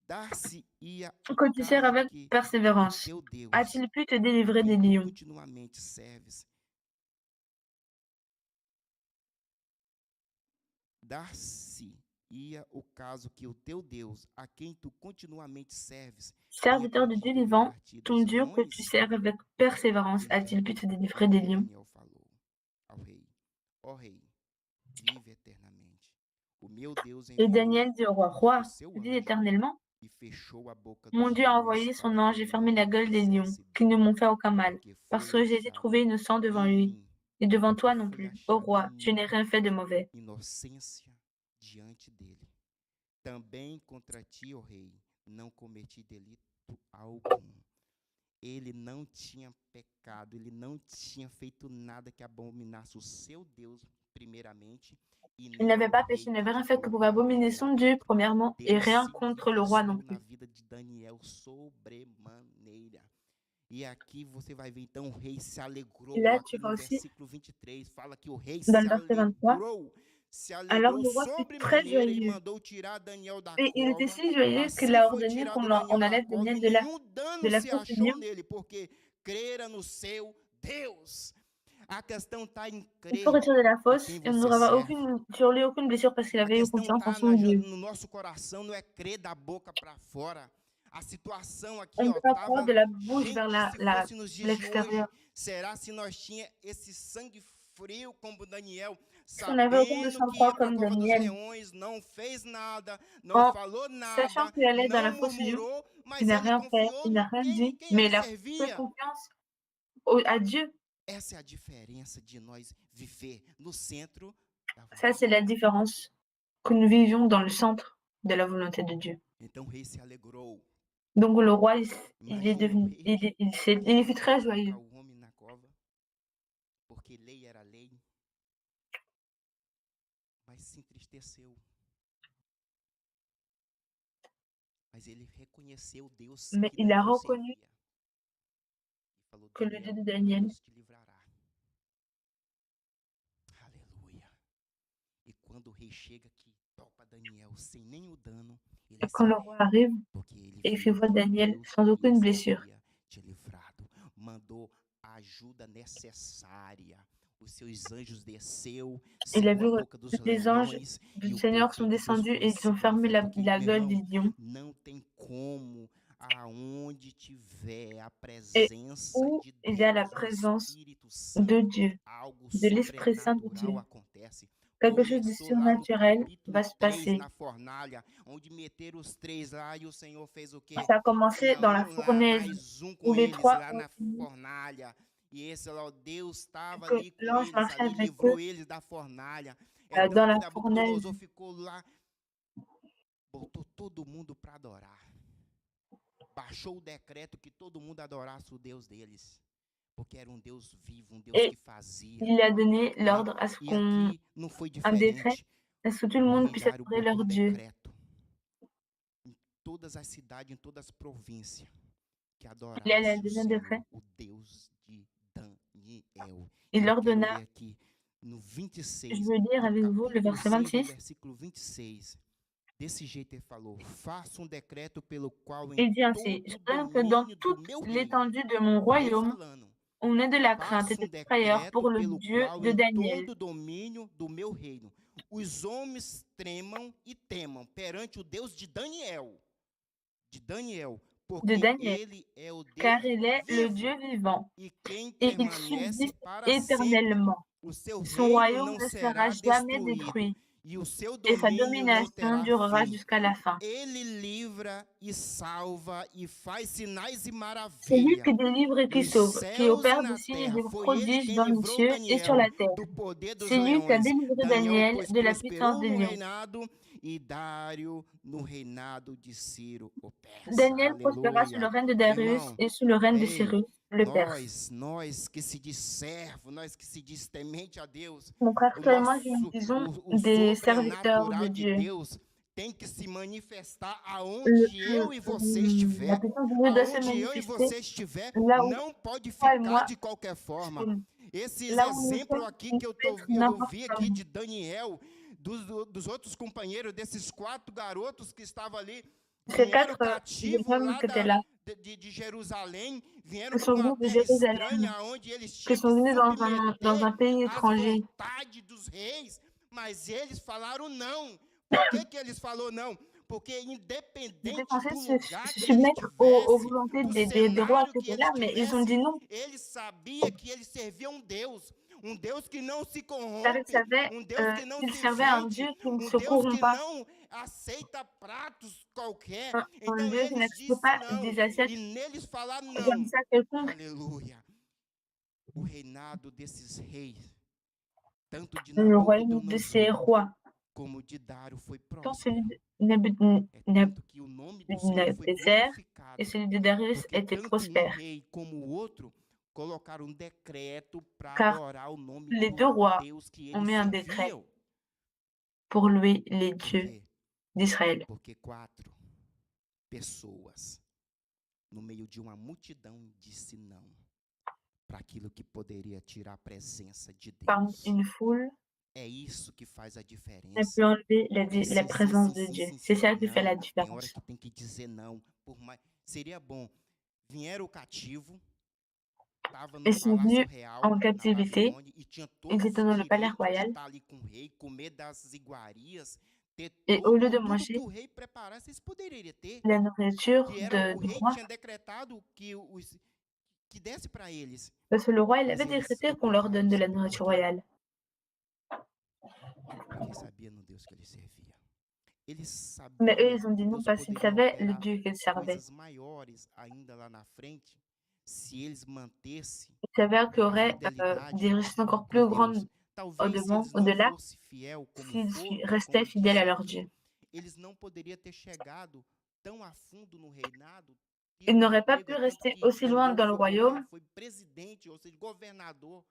dar-se-ia o que tu sers caso avec que o persévérance. teu Deus, A-t-il pu te a délivrer des quem tu lions? continuamente serves, dar-se-ia o caso que o teu Deus, a quem tu continuamente serves, tenha Serviteur de Dieu contigo vivant, livrar-te ton dos Dieu que tu leões? sers avec persévérance, Então a-t-il pu te délivrer des então lions? Daniel falou ao rei: Ó rei, vive eternamente. O meu Deus Et enviou Daniel dit au roi, o Roi, seu vis anjo éternellement. e fechou a boca Mon dos Dieu a leões envoyé para son que ange et fermé não la me gueule des lions, fizesse qui ne dano, m'ont fait aucun mal, porque parce foi que j'ai été trouvé achado innocent devant em lui. mim, Et devant porque toi non foi plus, ô achado em roi, je n'ai mim rien fait de mauvais. inocência diante dele. Também contra ti, ó rei, não cometi delito algum. Ele não tinha pecado, ele não tinha feito nada que abominasse o seu Deus, primeiramente, e Il nem n'avait ao pas péché, rei il que n'avait rien te fait deu que o pouvait abominer son Dieu, livramento. premièrement, et Deus rien se contre le roi non manifestou na plus. vida de Daniel sobremaneira. E aqui você vai ver, então, o rei se Et alegrou. là, tu Aqui vois no aussi, versículo 23, fala que o rei dans se le verset 23, se alors alegrou le roi fut très sobremaneira e joyeux. mandou tirar Daniel da Et il était cova. si joyeux qu'il Assim a foi ordonné tirado on Daniel da enlève cova Daniel e de nenhum de dano la se fosse achou lion. nele, porque crera no seu Deus. A questão está em Il fut crer retiré de la em fosse quem et on você n'aura serve. sur lui aucune blessure parce qu'il A avait eu questão confiance en está son Dieu. no nosso coração, não é crer da boca para fora. A situação aqui, On ó, doit croire tava, de la bouche vers gente, se fosse nos dias de l'extérieur. hoje, será se nós tinha esse sangue frio como Daniel, Si on avait autant de sabendo que ia sang-froid para a comme cova dos Daniel, leões, não fez nada, não en falou sachant nada, qu'il allait dans não la fosse lion, murmurou, il mas n'a ele rien fait, confiou il n'a no rien em dit, quem mais ele il a fait servia. confiance à Dieu. Essa é a diferença de nós viver no centro da Ça, c'est vontade. la différence que nous vivions dans le centre de la volonté de Dieu. Então o rei se alegrou. Donc le roi, il est Imagina o devenu, rei il fut querendo très colocar joyeux. o homem na cova, porque lei era lei, mas se entristeceu. Mas ele reconheceu Deus Mais que il a Daniel reconnu servia. E falou: que le Dieu Daniel, de Daniel, Deus te livrará. Aleluia. E quando o rei chega aqui, topa Daniel sem nenhum dano, ele et quand le assim, roi arrive, porque ele et il viu voit que o Daniel Deus sans que ele aucune blessure. servia tinha livrado, mandou a ajuda necessária. Os seus anjos desceu, Il a secou vu a boca dos les anges leões du e o Seigneur sont poder de Deus descendus foi et ils se ont fermé manifestou. Porque, la meu gueule irmão, du lion. não tem como, aonde tiver a Et presença où de il y a la Deus, o présence Espírito de Santo, Dieu, algo de l'Esprit Saint de sobrenatural Dieu, acontece. quelque chose de Começou lá no surnaturel capítulo va se 3 passer. na fornalha, onde meteram os três lá e o Senhor fez o quê? Ça a commencé Tinha dans la lá fournaise mais où com les eles, trois lá ont na dit fornalha. E esse lá, ó, Deus estava que ali com l'ange eles, marchait ali, avec eux livrou eles da fornalha. É dans tanto que la fournaise. Nabucodonosor ficou lá, botou todo mundo para adorar. Baixou o decreto que todo mundo adorasse o Deus deles. Porque era um Deus vivo, um Deus Et que fazia. il a donné Né? l'ordre à ce E qu'on, aqui não foi un décret, diferente. à ce que tout le O monde rei puisse Dário adorer botou leur o Dieu. decreto. todas as cidades, em todas as províncias, que Il allait adorasse o donner un décret. Senhor, o Deus de Daniel. Il E eu quero ordonna, ler aqui no je 26, veux lire no avec vous le capítulo verset 6, no 26. versículo 26. Desse jeito ele falou: faça um decreto pelo qual em Il dit ainsi, todo o j'ordonne que dans domínio do toute meu reino, l'étendue de mon o rei royaume, falando, on ait de la crainte et faça de um la frayeur decreto pour le pelo Dieu qual de em Daniel. todo o domínio do meu reino os homens tremam e temam perante o Deus de Daniel, porque Daniel, ele é o Deus car il est le vivo Dieu vivant e quem et il permanece subsiste para sempre. éternellement. O seu Son reino royaume não ne sera será jamais destruído détruit e o seu et sa domínio não domination terá durera fim. jusqu'à la fin. Ele livra e salva e faz sinais e C'est lui maravilhas qui délivre et qui nos sauve, qui céus e opère des na signes et terra. des Foi ele prodiges quem dans les livrou cieux et sur la Daniel terre. do poder dos C'est lui qui a leões. délivré Daniel, Daniel pois, de la puissance prosperou des no lions. reinado e Dário no reinado de Ciro, o persa. Daniel prospéra sous le Aleluia. règne de Darius Irmão, et sous le règne de ei, Cyrus, le Perse. nós que se diz servo, nós que se diz temente a Deus, Mon frère, o toi et moi, nous nosso, disons o des serviteurs de sobrenatural de Dieu. Deus tem que se manifestar Le- aonde eu e você la estiver. puissance de Dieu doit se Aonde eu e manifester você estiver, là où não pode toi et ficar moi de qualquer forma. sommes. Esses Là où nous exemplos sommes, aqui on que eu, peut être eu n'importe vi aqui comment. de Daniel, dos outros companheiros, desses 4 garotos que estavam ali, Ces vieram 4 cativos hommes lá qui étaient là, de Jerusalém, vieram qui para sont uma venus de terra Jérusalem, estranha, onde eles qui tinham que sont venus dans submeter un pays às étranger. vontades dos reis, mas eles falaram não. Por que eles falaram não? Porque Ils étaient independente censés do se lugar que eles soumettre aux estivessem, volontés do des rois cenário qui que étaient eles là, mais ils ont dit estivessem, non. ele sabia que ele servia um Deus que não se Car ils corrompe, savaient Deus que não qu'ils se servaient un Dieu vende, qui ne se Deus que corrompt pas, não aceita pratos qualquer. un Então Dieu qui eles n'accepte disseram pas não, des assiettes e neles falaram comme não. ça quelconque. Aleluia. O reinado desses reis, tanto de Le royaume de ces Nabucodonosor rois, como de Dário, foi tant próspero. celui de É tanto que o nome do Senhor foi Nebuchadnezzar glorificado. et celui de Darius Porque étaient tanto um prospères. rei como o outro colocaram um decreto para Car adorar o nome les do deux rois Deus que ont eles mis un décret serviam. pour louer les Por dieux quê? d'Israël. Porque 4 pessoas no meio de uma multidão disse não para aquilo que poderia tirar a presença de Parmi Deus. une foule, É isso que faz a on diferença. peut enlever la Sim, présence de Dieu. C'est ça qui fait la Não, tem hora différence. que tem que dizer não. Por mais seria bom. Vieram o cativo, estava no Ils sont palácio venus real en na captivité. Babilônia e tinha todo Ils étaient dans esse le palais direito de royal. estar ali com o rei, comer das iguarias, ter Et au lieu de tudo manger que o rei preparasse, eles poderiam ter. la nourriture Que era o du rei roi, tinha decretado que desse para eles. parce que le roi, il Mas avait eles décrété qu'on leur donne de la optaram, nourriture porque royale. Porque sabia no Deus que ele servia. Eles Mais eux, sabiam ils ont dit que non Deus parce qu'ils poderia savaient le operar Dieu qu'ils servaient. coisas maiores ainda lá na frente, se eles mantessem Ils savaient qu'il y a aurait fidelidade des richesses encore para plus Deus. grandes Talvez se au-devant, eles não au-delà, fossem fiel s'ils restaient fidèles à leur Dieu. eles não poderiam ter chegado tão a fundo no reinado. Ils n'auraient pas pu rester aussi loin dans le royaume. Foi presidente, ou seja, governador,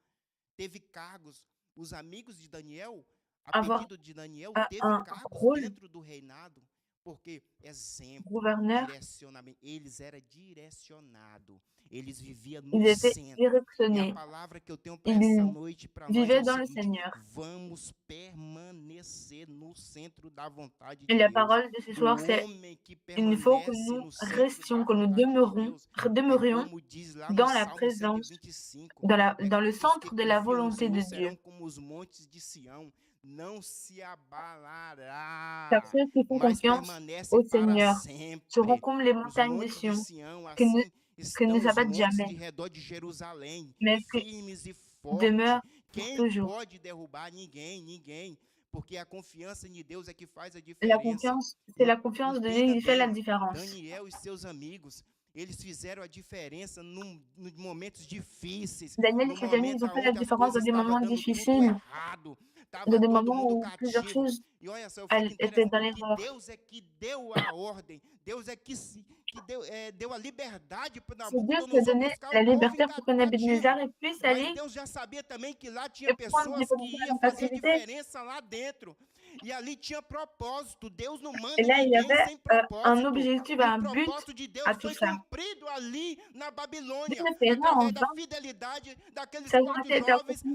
teve cargos. Os amigos de Daniel, a Avoir pedido de Daniel, un teve cargos rôle dentro do reinado, porque exemplo, gouverneur, direcionamento, eles eram direcionados, eles viviam no ils étaient centro. E a directionnés. palavra que eu tenho para Ils essa noite para nós é vivaient o dans le seguinte: Seigneur. vamos permanecer no centro da vontade Et de la Deus. parole de ce soir, O c'est homem que il faut que permanece nous no centro restions, da que nous vontade de Deus, é demeurions como diz lá no dans la Salmo présence, 125, dans le os que centre de la confiam no volonté de Senhor Dieu. serão como os montes de Sião, não se Car abalará, ceux qui font mas confiance permanece au para Seigneur seront sempre. comme les Os montagnes de montes de Sion, Sião, qui ne, assim qui ne estão os s'abattent montes jamais, de redor de Jerusalém, mais qui firmes e fortes. demeurent pour Quem toujours. pode derrubar? Ninguém. Porque a confiança em Deus é que faz a La diferença. confiance, c'est la confiance de Dieu Entenda qui fait la bem, différence. Daniel e seus amigos, eles fizeram a diferença nos momentos difíceis, Daniel no et ses amis, momento ils ont fait la onde as différence coisas dans des estavam moments dando tudo difficiles. errado. Estava dans des todo moments mundo où plusieurs cativo. choses E olha só, eu fico étaient interessado dans porque l'erreur. Deus é que deu a ordem, Deus é que deu a liberdade para C'est Dieu qui a Nabucodonosor donné buscar o la povo liberté pour que cativo. Nebuchadnezzar puisse Mas aller Deus já sabia também que lá tinha et prendre les pessoas que positions iam en fazer captivité. diferença lá dentro. E ali tinha propósito. Deus não Et manda là, il y ninguém avait sem un propósito. objectif, E o un but propósito de à Deus tout foi ça. cumprido ali na Dieu Babilônia, ne fait rien en através da vain. fidelidade daqueles Ça a 4 été jovens accompli que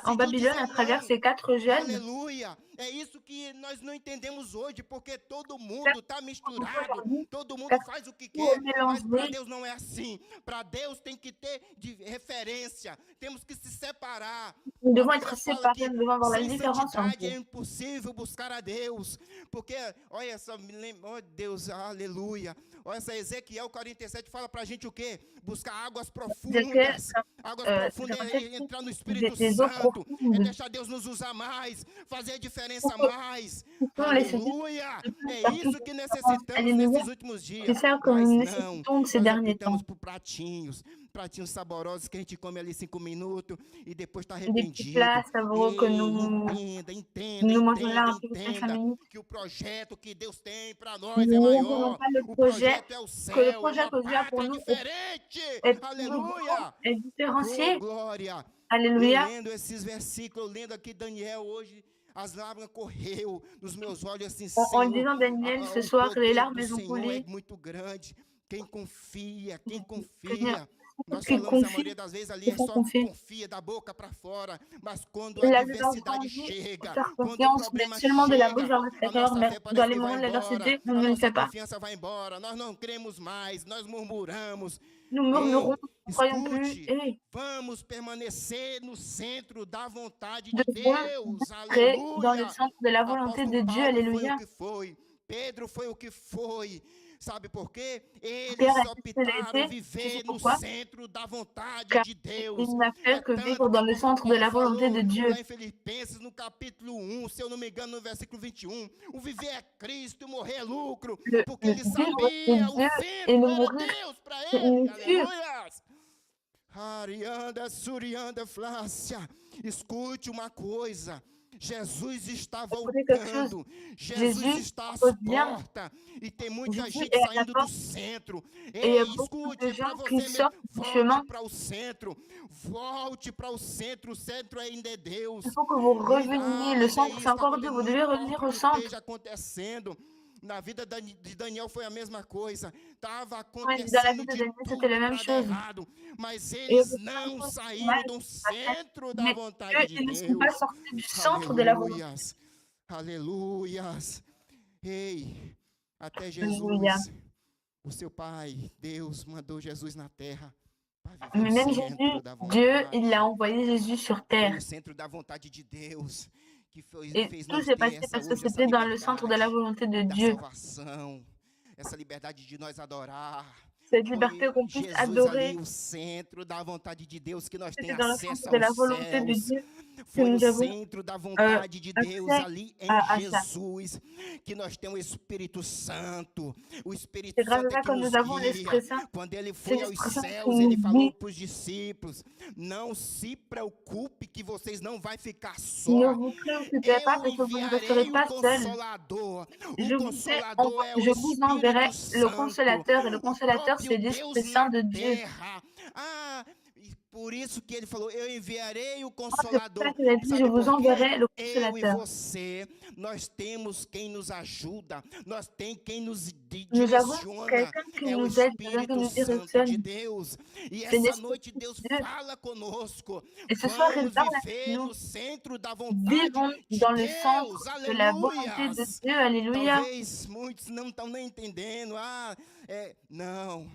en decidiu Babylone dizer à travers não. ces 4 jeunes. Aleluia. É isso que nós não entendemos hoje, porque todo Ça, mundo está misturado, aujourd'hui, todo mundo parce que faz o que tout est quer, mas para mélangé. Deus não é assim. Para Deus tem que ter referência, temos que se separar. Nous A devons Bíblia être fala séparés, que nous devons avoir la sem différence santidade entre é eux. impossível buscar a Deus, porque, olha só, me lembra, oh Deus, aleluia. Olha essa Ezequiel 47 fala para a gente o quê? Buscar águas Ezekiel, profundas. Águas profundas é entrar no Espírito des eaux Santo, é profondes deixar Deus nos usar mais, fazer a diferença qui mais. sont les saisir Aleluia! de plus É par toute isso que différence. necessitamos Alléluia. nesses últimos C'est dias. ça que Mas nous não, nécessitons de ces nós derniers optamos temps. por pratinhos saborosos que a gente come ali 5 minutos e depois está Des petits arrependido. plats savoureux que Ei, nous, entenda, entenda, nous mangeons là entenda, en plus de 5 entenda minutes. que o projeto que Deus tem para nós é Nous ne voulons maior. pas le O projet, projeto é o que le céu, é projet uma que Dieu a pour pátria nous diferente. est plus grand, Aleluia! est Oh, différencié. glória! Eu Alléluia. lendo esses versículos, eu lendo aqui Daniel hoje, as lágrimas correu nos meus olhos assim, En Senhor, lisant Daniel ce o soir, les poder larmes do ont Senhor é coulé. muito grande. Quem confia, quem Seigneur, confia. Nós qui falamos a confie, maioria das vezes ali qui é font só confier. confia da boca para fora, mas quando a La plupart du temps, adversidade on dit faut chega, faire quando o confiance, mais problema seulement de la bouche chega, vers a l'extérieur, nossa mais fé dans parece les que vai moments de embora, l'adversité, on a ne le nossa fait pas. confiança vai embora, nós não cremos mais, nós murmuramos. Nous murmurons, Ei, nous ne croyons plus, escute, et vamos permanecer no centro da vontade de devons Deus, demeurer dans le aleluia. centre de la volonté Apóstolo de Dieu. Paulo foi o Alléluia. que foi, Pedro foi o que foi, sabe por quê? Pierre Eles a été ce qu'il a optaram été. Tu sais viver no pourquoi? centro da vontade Car de Deus. il n'a É fait que tanto vivre que o dans le apóstolo centre de Paulo la volonté falou de Dieu. lá em Filipenses, no capítulo 1, se eu não me engano, no versículo 21, o viver é Cristo, morrer é lucro, porque Le ele vivre, c'est sabia, o Dieu, et centro le era mourir, Deus para c'est ele, une cure. aleluia. Arianda, Surianda, Flácia, escute uma coisa. Jesus está Écoutez quelque chose. voltando, Jesus Jésus está às revient. portas e tem muita Jésus gente est à la saindo do porte centro. et il y a Ei, beaucoup escute, de é para gens qui você mesmo, sortent du volte chemin. para o centro ainda é Deus. Il faut que vous Ei, reveniez. Le mas é centre, c'est isso, encore Dieu. Vous não devez importa revenir o au que centre. esteja acontecendo. Na vida de Daniel foi a mesma coisa. Estava Ouais, dans la vie acontecendo de de Daniel, c'était la tudo même para dar chose. errado. Mas Et eles plein de não choses saíram mal do se passaient. centro da Mais vontade eux, de ils ne sont pas Deus. sortis du centre de la volonté. Aleluias. Aleluias. Ei, até Alléluia. Jesus, o seu Pai, Deus, mandou Jesus na terra para viver Mais o même centro Jésus, da Dieu, il a vontade. envoyé Jésus sur Foi terre. o centro da vontade de Deus que Et fez tout nós s'est ter passé parce que hoje essa c'était dans le centre de la liberdade volonté de da Dieu. salvação, essa liberdade de nós adorar. Cette liberté Foi qu'on puisse Jesus adorer. ali, o centro da vontade de Deus, que nós C'était temos dans le acesso centre de la aos volonté de céus. Dieu que Foi o nous avons centro da vontade de Deus accès ali em à ça. Jesus, que nós temos o Espírito Santo. O Espírito C'est grâce Santo à é ça que que nos nous avons guia. l'Esprit Saint. Quando ele C'est foi aos l'Esprit Saint qui céus, ele nous falou dit, para os discípulos: não se preocupe que vocês não vão ficar ne só. vous préoccupez pas Eu parce que vous ne resterez enviarei o pas seuls. Consolador. O Je Consolador é o vous enverrai Espírito le Santo, consolateur. Et le o consolateur, próprio c'est Deus l'Esprit Saint na de Dieu. terra. Ah, e por isso que ele falou: eu enviarei o C'est pour ça Consolador. qu'il a dit, je Sabe vous por quê? enverrai le Eu e consolateur. você, nós temos quem nos ajuda, nós tem quem nos Nous avons direciona, quelqu'un qui é o nous aide, quelqu'un qui Espírito nous Santo de directionne. Deus. E C'est essa l'Esprit noite de Deus Dieu. fala conosco. Et ce soir, il Vamos parle avec viver nous. no centro da vontade Vivons de dans le centre Deus. de la volonté de Aleluias. Dieu. Alléluia. Talvez muitos não estão nem entendendo. Não.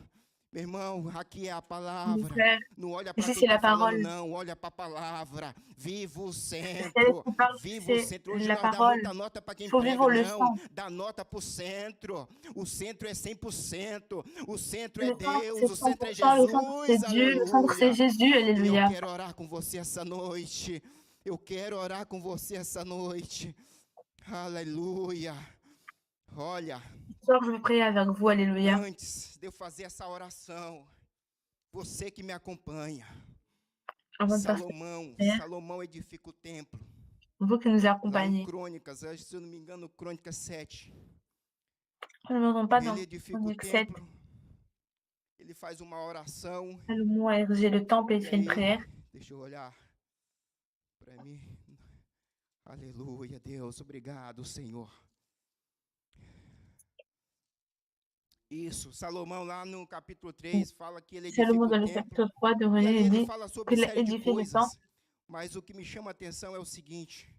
Meu irmão, aqui é a Mon palavra. frère, Não olha para ici, quem c'est la está falando, parole. não. Olha para a palavra. Viva o C'est centro. qui parle, Viva o c'est centro. Hoje la nós dá parole. muita nota para Il quem faut prega. vivre le Não. centre. Dá nota para o centro. O centro é 100%. O centro é Le centre, Deus. c'est O centro é 100%. Le centre, c'est Jesus. Dieu. Le centre, c'est Aleluia. Jésus. E eu Alléluia. quero orar com você essa noite. Eu quero orar com você essa noite. Aleluia. Olha, Ce soir, je vais prier avec vous. Alléluia. antes de eu fazer essa oração, você que me acompanha, Avant de passer, Salomão, prière. Salomão edifica o templo. vous qui nous Lá em accompagnez. Crônicas, se eu não me engano, Crônicas 7. Je ne me trompe pas dans Ele edifica o Chronique 7. templo, ele faz uma oração, Salomon a érigé le temple et il e fait une aí, prière. deixa eu olhar para mim. Aleluia, Deus, obrigado, Senhor. Isso, Salomão lá no capítulo 3 fala que ele edifica Salomon, dans o le templo, chapitre 3 de e ali René, il ele dit fala sobre qu'il a série de édifié le temple. coisas, mas o que me chama a atenção é o seguinte,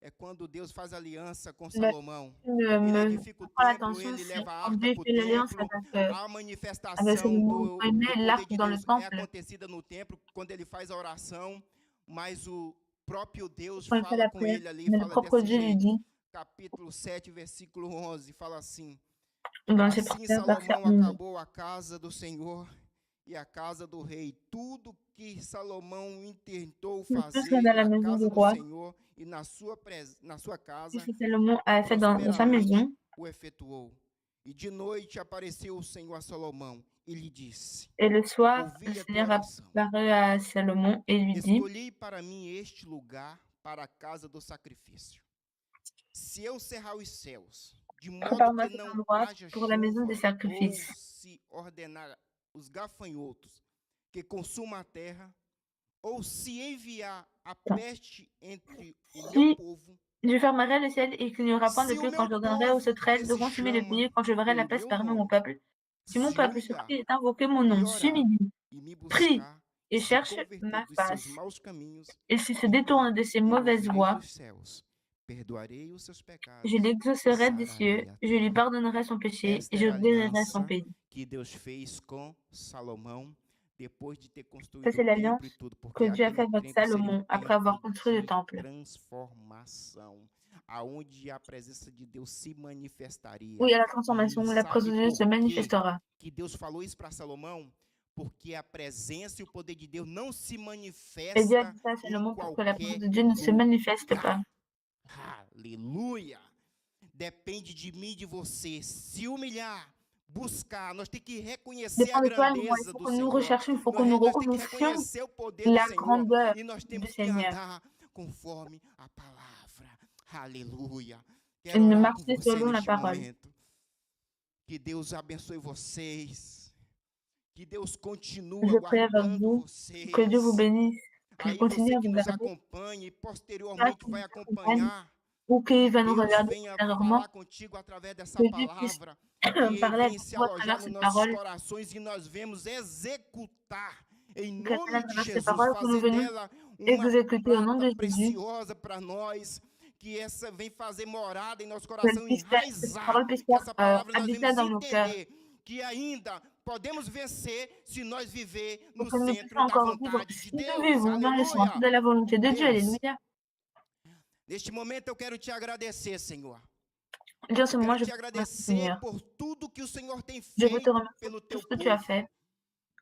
é quando Deus faz aliança com Mais Salomão. ce qui me Ele edifica o prend templo, l'attention, ele c'est leva a quand arca Dieu para o fait l'alliance templo, a avec manifestação Salomon. Quand il do met poder l'arc de dans le Deus é temple, acontecida no templo, quando ele faz a oração, mas o próprio Deus quand il fait fala la com prière, ele ali, mais le fala propre desse Dieu lui jeito. dit, Capítulo 7, versículo 11, fala assim: dans le chapitre Assim 9, verset Salomão 11, acabou a casa do Senhor e a casa do rei. Tudo que Salomão intentou tout ce fazer dans la na maison du casa do roi, Senhor e na sua tout casa, ce que Salomon a fait dans sa prosperamente maison, o efetuou. E de noite apareceu o Senhor a Salomão e lhe disse: et le soir, le Ouvi a tua Seigneur oração. apparaît à Salomon et lui dit, Escolhi para mim este lugar para a casa do sacrifício. Se eu cerrar os céus, de modo prépare-moi que cet não endroit haja pour la maison des chuva, ou sacrifices. se ordenar os gafanhotos que consumam a terra, ou se enviar a peste entre o meu Si povo, je fermerai le ciel et qu'il n'y aura point de se o pluie quand meu j'ordonnerai aux povo sauterelles que de se consumer le chama pays, quand je verrai la pelo peste meu parmi mon nome, peuple, si mon se peuple sur humilhar qui est invoqué mon e nom orar s'humilie, e me prie buscar, et se cherche converter ma dos seus face, maus caminhos, et s'il se então détourne de ses eu mauvaises ouvirei voies, dos céus, perdoarei os seus je pecados e l'exaucerai des cieux, sararei a je lui terra. pardonnerai son péché Esta et je era a guérirai son aliança pays. que Deus fez com Salomão depois de ter Ça, construído c'est o l'alliance templo e tudo, que porque Dieu a aquele fait avec templo seria um Salomon après avoir tempo construit le de temple. transformação, aonde a presença de Deus se manifestaria. Oui, à la transformation, la Sabe présence de Dieu por se quê manifestera. que Deus falou isso para Salomão? Porque a presença e o poder de Deus não se Et Dieu a manifesta dit ça à em Salomon pour que la présence qualquer de Dieu ne se manifeste pas. lugar. Aleluia! Depende de mim e de você se humilhar, buscar. Nós temos que reconhecer a Dépend de toi et de moi. Il grandeza faut do que nous Senhor. recherchions, il faut que nous Nós temos que reconnaissions reconhecer o poder do la Senhor. grandeur E nós du temos que Seigneur andar conforme a palavra. Aleluia. et Quero de orar por marcher você selon la neste parole. momento. Que Deus abençoe vocês. Que Deus continue Je prie avec guardando vous, que Dieu vous vocês. bénisse, qu'il Aí continue você à que vous nos garder, acompanhe e pas posteriormente qu'il vai nous accompagne acompanhar. ou qu'il va nous Deus regarder venha ultérieurement, falar contigo através dessa que Dieu puisse palavra, que parler avec venha se vous à alojar travers nos cette nossos parole, corações e nós vemos executar em que à nome de travers ces Jesus, paroles que nous fazer venons dela uma exécuter au nom prata de Jésus, preciosa para nós, que essa vem fazer morada em nosso que coração, cette enraizar, parole puisse que essa faire palavra nós habiter vamos dans nos cœurs, entender que ainda podemos vencer se nós viver pour no que nous puissions centro da encore vivre vontade de si nous Deus. vivons dans le centre Aleluia! de la volonté de Dieu. Deus, Alléluia. neste momento eu quero te agradecer, Senhor. Dieu, c'est Eu moi, quero je te te remercie, agradecer Seigneur. por tudo que o Senhor tem Je veux te feito remercier pelo pour tout teu ce que tu as povo. fait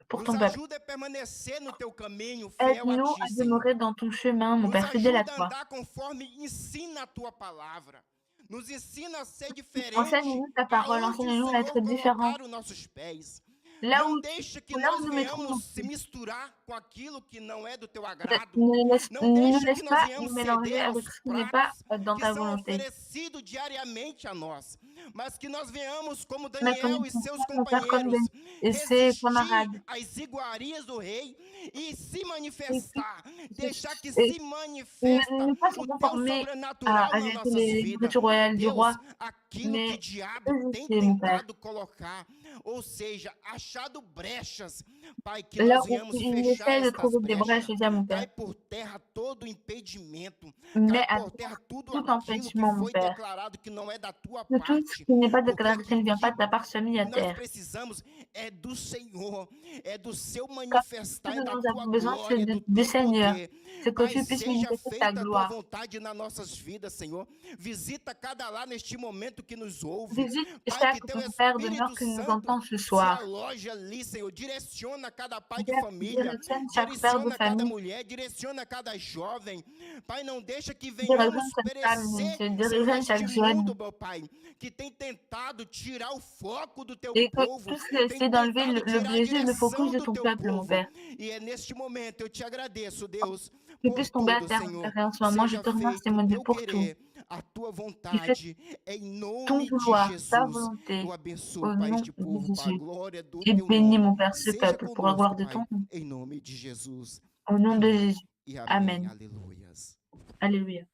pour Nos ton peuple. ajuda a permanecer no teu caminho, fiel a Aide-nous ti, à Senhor. demeurer dans ton chemin, mon Nos Père, fidèle à ajuda a toi. andar conforme ensina a tua palavra. Nos ensina a ser diferente Enseigne-nous ta parole, aonde o enseigne-nous à Senhor être différents. colocar os nossos pés. Là Não où, deixa que là où nós nous mettrons nos venhamos se pieds. misturar com aquilo que não é do teu Ne, agrado. ne Não nous deixa laisse que nós pas venhamos nous mélanger ceder avec aos ce qui n'est pas pratos dans que ta são volonté. oferecidos diariamente a nós, mas que nós venhamos, como Mais que nous Daniel e seus puissions faire comme companheiros, ses resistir camarades. às iguarias do rei e se Et puis, manifestar, deixar que et se ne, manifesta ne pas se o teu conformer sobrenatural à nas juste nossas les vidas. nourritures royales du Deus, roi, aquilo que o mais diabo tem résister, mon Père. tentado colocar, ou seja, achado brechas, Pai, que Là nós où venhamos il fechar essaie de estas trouver des brèches, brechas, déjà, mon cai Père. por terra todo impedimento, Mais cai à por terra tudo tout aquilo que empêchement, mon foi Père. declarado que não é da tua Que tout ce parte, qui n'est pas porque déclaré, qui ne aquilo vient pas que de ta part, soit mis à nós terre. precisamos é do Senhor, é do seu Car ce manifestar e que da nous tua avons besoin, c'est glória, do du teu Seigneur. poder. C'est que Pai, tu puisses seja manifester ta feita a tua gloire. vontade nas nossas vidas, Senhor. Visita cada lá neste momento que nos ouve. Visite Pai, chaque que teu Père demeure Espírito que nous Santo entend ce se soir. aloja ali, Senhor. Direciona cada pai de família, Directionne chaque père de direciona cada famille. mulher, direciona cada jovem. Pai, não deixa que Directionne venhamos chaque femme, perecer, Senhor, directionne chaque neste jeune. mundo, meu Pai, que tem tentado tirar o foco do teu Et que povo, tout ce qui tem essaie d'enlever tentado le tirar a plaisir, le focus direção de do ton teu peuple, mon povo. Père. E é neste momento eu te agradeço, Deus, qu'ils por puissent tomber à tudo, terre, Senhor. Père. Et en ce moment, je Seja te remercie, feito o mon Dieu, teu pour tout. querer, a tua Et fais vontade, em ton nome de vouloir, ta Jesus. Eu volonté, abençoo, au Pai, nom este de povo para a Jésus. glória do Et teu bénis, nome. mon Père, ce Seja peuple pour la gloire conosco, de ton Pai, nom. em nome de Jesus. Au nom de Amém Jésus. e amém. Amen. Aleluias. Alléluia.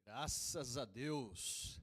Graças a Deus.